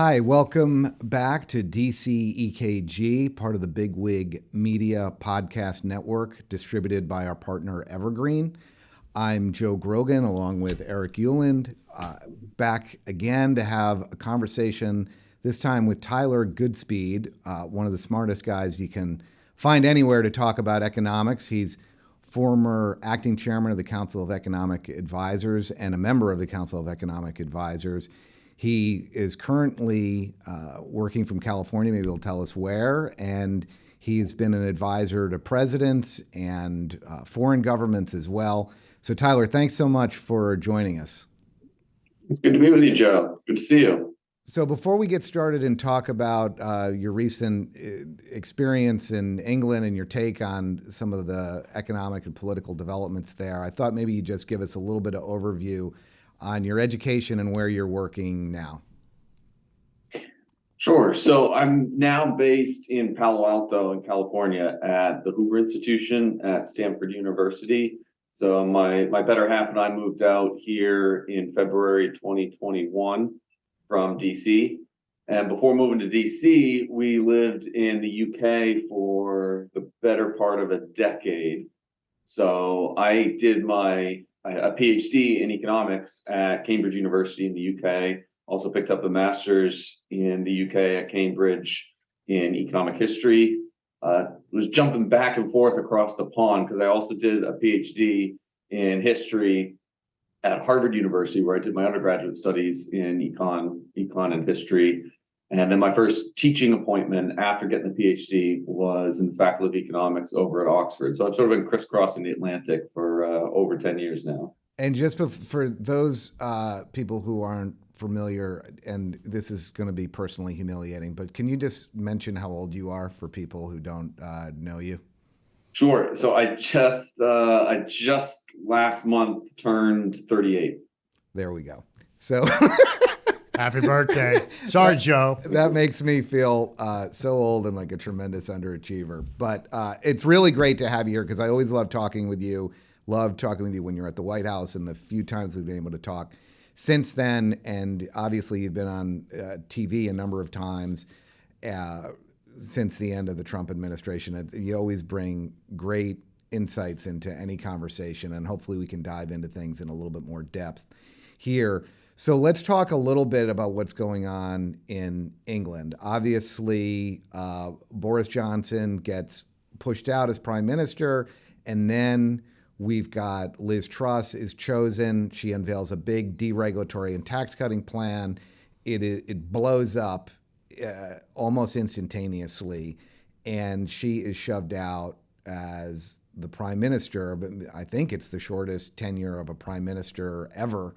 Hi, welcome back to DC EKG, part of the Bigwig Media Podcast Network, distributed by our partner Evergreen. I'm Joe Grogan, along with Eric Euland, back again to have a conversation, this time with Tyler Goodspeed, one of the smartest guys you can find anywhere to talk about economics. He's former acting chairman of the Council of Economic Advisors and a member of the Council of Economic Advisors. He is currently working from California, maybe he'll tell us where, and he's been an advisor to presidents and foreign governments as well. So Tyler, thanks so much for joining us. It's good to be with you, Joe. Good to see you. So before we get started and talk about your recent experience in England and your take on some of the economic and political developments there, I thought maybe you'd just give us a little bit of overview on your education and where you're working now. Sure. So I'm now based in Palo Alto in California at the Hoover Institution at Stanford University. So my better half and I moved out here in February 2021 from DC. And before moving to DC, we lived in the UK for the better part of a decade. So I did a PhD in economics at Cambridge University in the UK. Also picked up a master's in the UK at Cambridge in economic history. Was jumping back and forth across the pond because I also did a PhD in history at Harvard University, where I did my undergraduate studies in econ and history. And then my first teaching appointment after getting the PhD was in the Faculty of Economics over at Oxford. So I've sort of been crisscrossing the Atlantic for over 10 years now. And just for those people who aren't familiar, and this is going to be personally humiliating, but can you just mention how old you are for people who don't know you? Sure. So I just last month turned 38. There we go. So happy birthday. Sorry, Joe. That makes me feel so old and like a tremendous underachiever. But it's really great to have you here because I always love talking with you. Love talking with you when you're at the White House and the few times we've been able to talk since then. And obviously you've been on TV a number of times since the end of the Trump administration. You always bring great insights into any conversation, and hopefully we can dive into things in a little bit more depth here. So let's talk a little bit about what's going on in England. Obviously, Boris Johnson gets pushed out as prime minister, and then we've got Liz Truss is chosen. She unveils a big deregulatory and tax cutting plan. It blows up almost instantaneously, and she is shoved out as the prime minister. But I think it's the shortest tenure of a prime minister ever.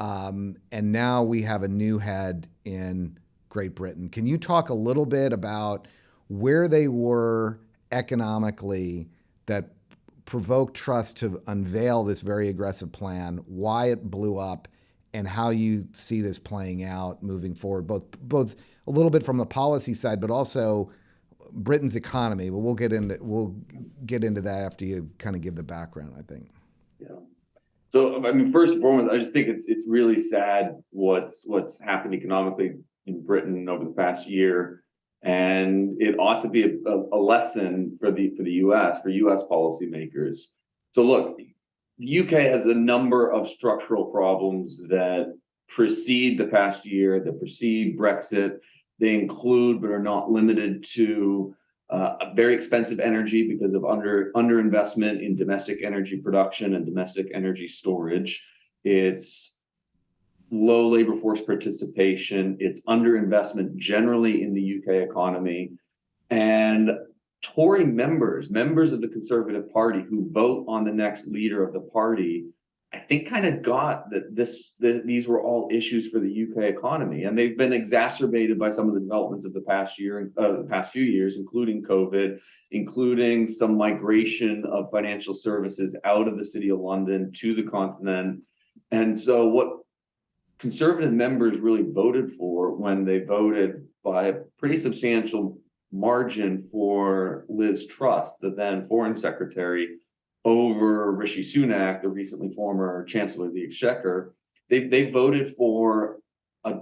And now we have a new head in Great Britain. Can you talk a little bit about where they were economically that provoked Truss to unveil this very aggressive plan, why it blew up, and how you see this playing out moving forward, both a little bit from the policy side, but also Britain's economy? But we'll get into that after you kind of give the background, I think. Yeah. So, I mean, first and foremost, I just think it's really sad what's happened economically in Britain over the past year, and it ought to be a lesson for the U.S. for U.S. policymakers. So, look, the UK has a number of structural problems that precede the past year, that precede Brexit. They include, but are not limited to, a very expensive energy because of underinvestment in domestic energy production and domestic energy storage. It's low labor force participation. It's underinvestment generally in the UK economy. And Tory members of the Conservative Party who vote on the next leader of the party, I think kind of got that these were all issues for the UK economy, and they've been exacerbated by some of the developments of the past few years, including COVID, including some migration of financial services out of the City of London to the continent. And so what Conservative members really voted for when they voted by a pretty substantial margin for Liz Truss, the then Foreign Secretary, over Rishi Sunak, the recently former Chancellor of the Exchequer, they voted for a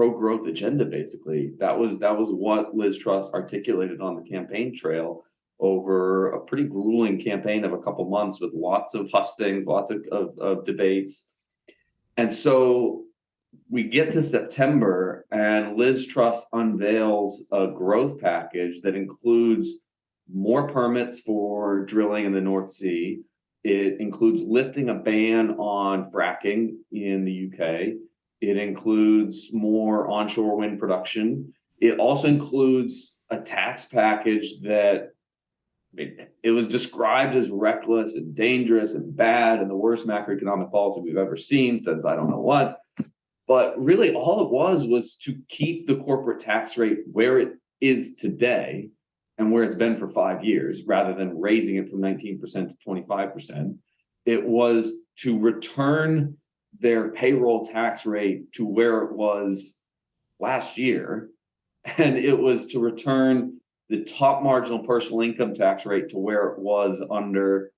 pro-growth agenda, basically. That was what Liz Truss articulated on the campaign trail over a pretty grueling campaign of a couple months with lots of hustings, lots of debates. And so we get to September and Liz Truss unveils a growth package that includes more permits for drilling in the North Sea. It includes lifting a ban on fracking in the UK. It includes more onshore wind production. It also includes a tax package that it was described as reckless and dangerous and bad and the worst macroeconomic policy we've ever seen since I don't know what. But really all it was to keep the corporate tax rate where it is today and where it's been for 5 years, rather than raising it from 19% to 25%. It was to return their payroll tax rate to where it was last year. And it was to return the top marginal personal income tax rate to where it was under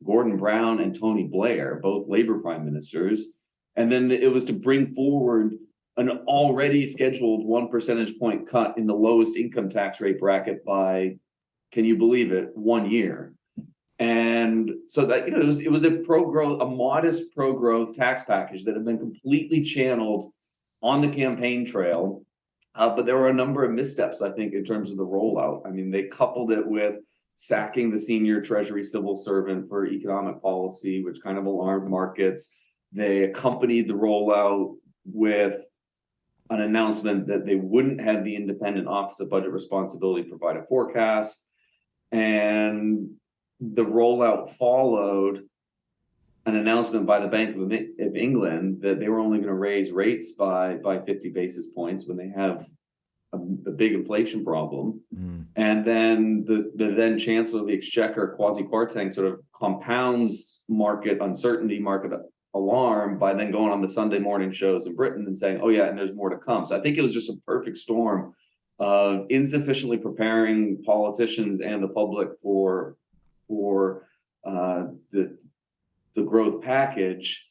Gordon Brown and Tony Blair, both Labor prime ministers. And then it was to bring forward an already scheduled 1 percentage point cut in the lowest income tax rate bracket by, can you believe it, 1 year. And so that, it was a pro-growth, a modest pro-growth tax package that had been completely channeled on the campaign trail. But there were a number of missteps, I think, in terms of the rollout. I mean, they coupled it with sacking the senior Treasury civil servant for economic policy, which kind of alarmed markets. They accompanied the rollout with an announcement that they wouldn't have the independent Office of Budget Responsibility provide a forecast. And the rollout followed an announcement by the Bank of England that they were only going to raise rates by 50 basis points when they have a big inflation problem. And then the then Chancellor of the Exchequer, Kwasi Kwarteng, sort of compounds market uncertainty, market alarm by then going on the Sunday morning shows in Britain and saying, oh yeah, and there's more to come. So I think it was just a perfect storm of insufficiently preparing politicians and the public for the growth package,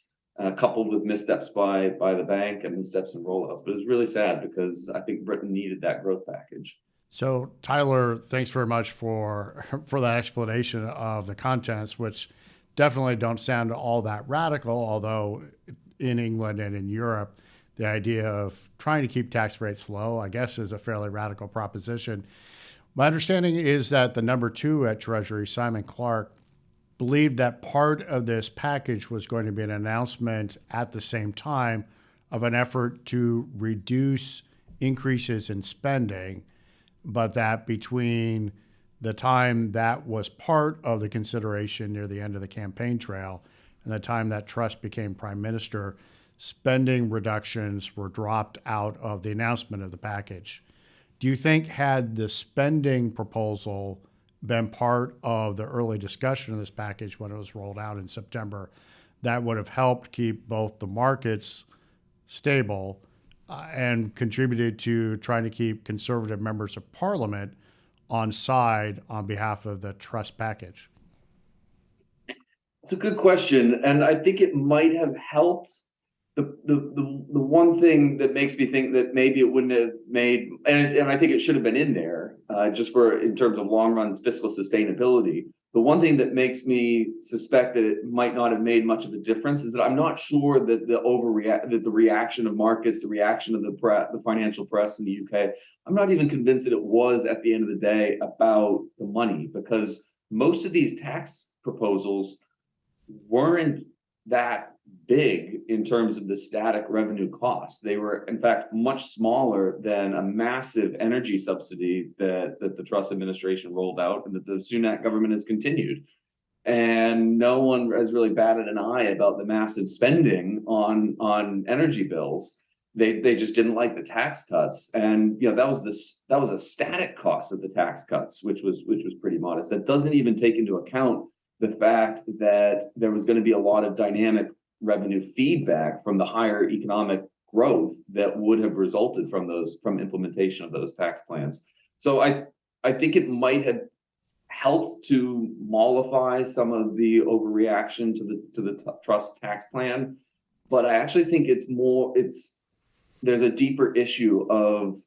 coupled with missteps by the bank and missteps in rollouts. But it was really sad because I think Britain needed that growth package. So, Tyler, thanks very much for that explanation of the contents, which definitely don't sound all that radical, although in England and in Europe, the idea of trying to keep tax rates low, I guess, is a fairly radical proposition. My understanding is that the number 2 at Treasury, Simon Clark, believed that part of this package was going to be an announcement at the same time of an effort to reduce increases in spending, but that between the time that was part of the consideration near the end of the campaign trail and the time that Truss became prime minister, spending reductions were dropped out of the announcement of the package. Do you think had the spending proposal been part of the early discussion of this package when it was rolled out in September, that would have helped keep both the markets stable and contributed to trying to keep conservative members of parliament on side on behalf of the Truss package? It's a good question. And I think it might have helped. The one thing that makes me think that maybe it wouldn't have made, and I think it should have been in there, just for in terms of long run fiscal sustainability. The one thing that makes me suspect that it might not have made much of a difference is that I'm not sure that the reaction of markets, the reaction of the financial press in the UK, I'm not even convinced that it was at the end of the day about the money, because most of these tax proposals weren't that big in terms of the static revenue costs. They were, in fact, much smaller than a massive energy subsidy that the Truss administration rolled out and that the Sunak government has continued. And no one has really batted an eye about the massive spending on energy bills. They just didn't like the tax cuts, and that was a static cost of the tax cuts, which was pretty modest. That doesn't even take into account the fact that there was going to be a lot of dynamic revenue feedback from the higher economic growth that would have resulted from implementation of those tax plans. So I think it might have helped to mollify some of the overreaction to the Truss tax plan, but I actually think it's there's a deeper issue of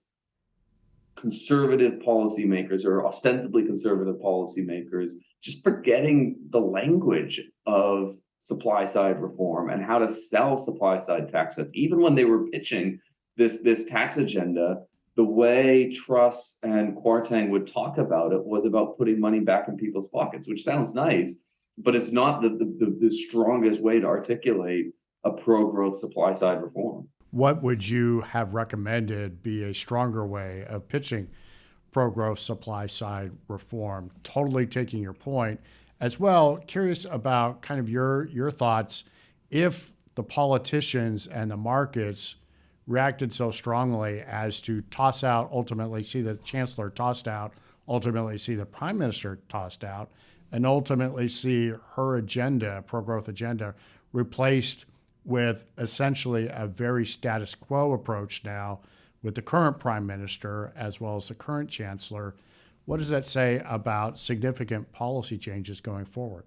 conservative policymakers or ostensibly conservative policymakers just forgetting the language of supply side reform and how to sell supply side tax cuts. Even when they were pitching this tax agenda, the way Truss and Kwarteng would talk about it was about putting money back in people's pockets, which sounds nice, but it's not the strongest way to articulate a pro-growth supply side reform. What would you have recommended be a stronger way of pitching pro-growth supply side reform? Totally taking your point. As well, curious about kind of your thoughts if the politicians and the markets reacted so strongly as to toss out, ultimately see the chancellor tossed out, ultimately see the prime minister tossed out, and ultimately see her agenda, pro-growth agenda, replaced with essentially a very status quo approach now with the current prime minister as well as the current chancellor. What does that say about significant policy changes going forward?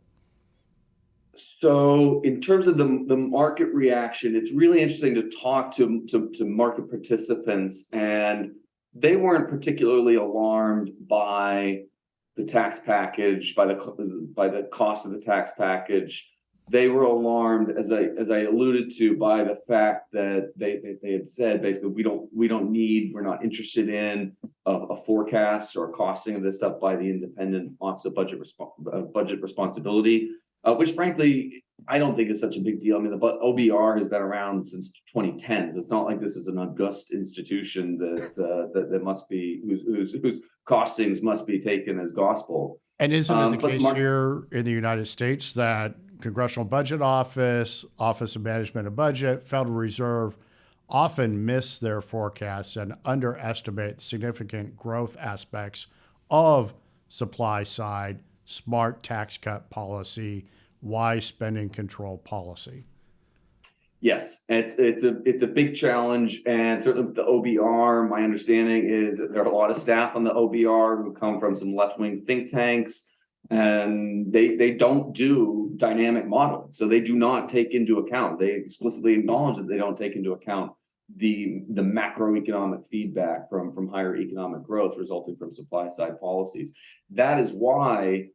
So in terms of the market reaction, it's really interesting to talk to market participants, and they weren't particularly alarmed by the tax package, by the cost of the tax package. They were alarmed, as I alluded to, by the fact that they had said basically we're not interested in a forecast or a costing of this stuff by the Independent Office of Budget Responsibility, which frankly I don't think is such a big deal. I mean, the OBR has been around since 2010, so it's not like this is an august institution that must be whose costings must be taken as gospel. And isn't it the case here in the United States that Congressional Budget Office, Office of Management and Budget, Federal Reserve often miss their forecasts and underestimate significant growth aspects of supply side, smart tax cut policy, wise spending control policy? Yes, it's a big challenge, and certainly with the OBR, my understanding is that there are a lot of staff on the OBR who come from some left-wing think tanks, and they don't do dynamic modeling, so they do not take into account. They explicitly acknowledge that they don't take into account the macroeconomic feedback from higher economic growth resulting from supply side policies. That is why,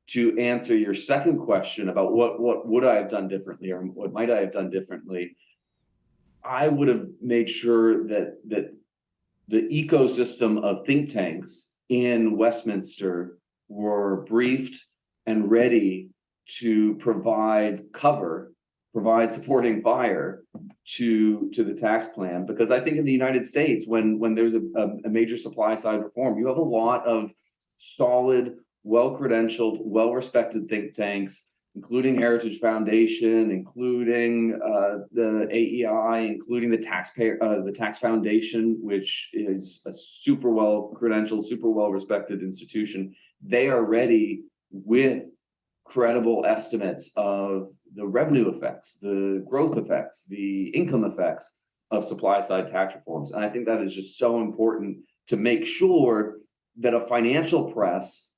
to answer your second question about what would I have done differently or what might I have done differently, I would have made sure that the ecosystem of think tanks in Westminster were briefed and ready to provide supporting fire to the tax plan. Because I think in the United States, when there's a major supply side reform, you have a lot of solid, well-credentialed, well-respected think tanks, including Heritage Foundation, including the AEI, including the Tax Foundation, which is a super well-credentialed, super well-respected institution. They are ready with credible estimates of the revenue effects, the growth effects, the income effects of supply-side tax reforms. And I think that is just so important to make sure that a financial press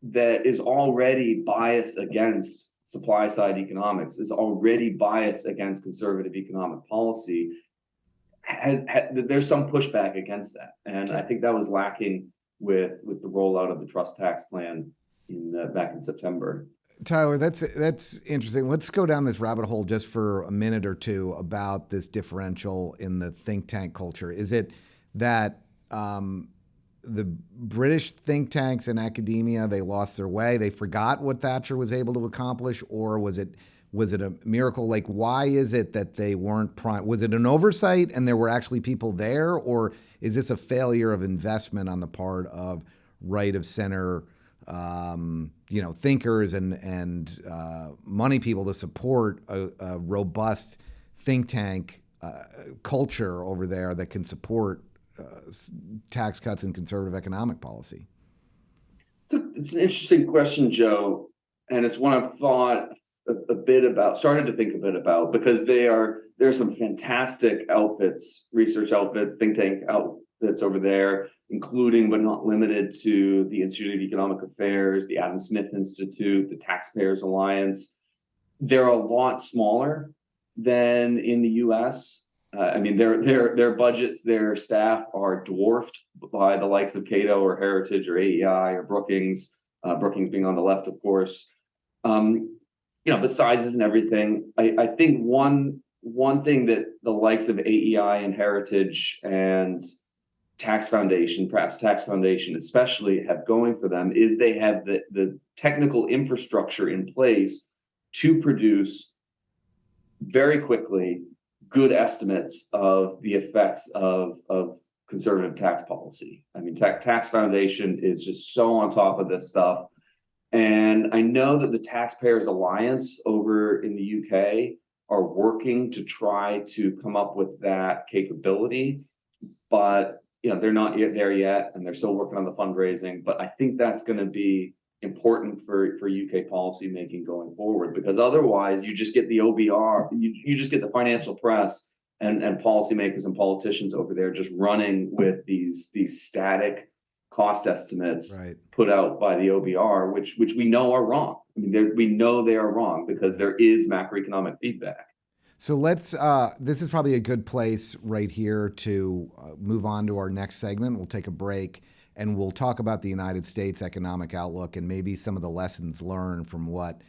that is already biased against supply side economics, is already biased against conservative economic policy, there's some pushback against that. And I think that was lacking with the rollout of the trust tax plan back in September. Tyler, that's interesting. Let's go down this rabbit hole just for a minute or two about this differential in the think tank culture. Is it that the British think tanks and academia, they lost their way, they forgot what Thatcher was able to accomplish, or was it a miracle? Like, why is it that they weren't prime? Was it an oversight and there were actually people there, or is this a failure of investment on the part of right of center, thinkers and money people to support a robust think tank culture over there that can support tax cuts and conservative economic policy? So it's an interesting question, Joe, and it's one I've thought started to think a bit about, because there are some fantastic outfits, research outfits, think tank outfits over there, including but not limited to the Institute of Economic Affairs, the Adam Smith Institute, the Taxpayers Alliance. They're a lot smaller than in the US. I mean, their budgets, their staff are dwarfed by the likes of Cato or Heritage or AEI or Brookings. Brookings being on the left, of course. But sizes and everything. I think one thing that the likes of AEI and Heritage and Tax Foundation, perhaps Tax Foundation especially, have going for them is they have the technical infrastructure in place to produce very quickly good estimates of the effects of conservative tax policy. I mean, Tax Foundation is just so on top of this stuff. And I know that the Taxpayers Alliance over in the UK are working to try to come up with that capability, but they're not yet there yet, and they're still working on the fundraising. But I think that's going to be important for UK policy making going forward, because otherwise you just get the OBR, you just get the financial press and policymakers and politicians over there just running with these static cost estimates put out by the OBR, which we know are wrong. I mean, we know they are wrong because there is macroeconomic feedback. So let's, this is probably a good place right here to move on to our next segment. We'll take a break and we'll talk about the United States economic outlook and maybe some of the lessons learned from what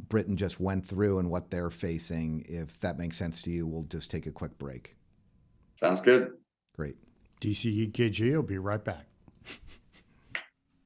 Britain just went through and what they're facing. If that makes sense to you, we'll just take a quick break. Sounds good. Great. DC EKG will be right back.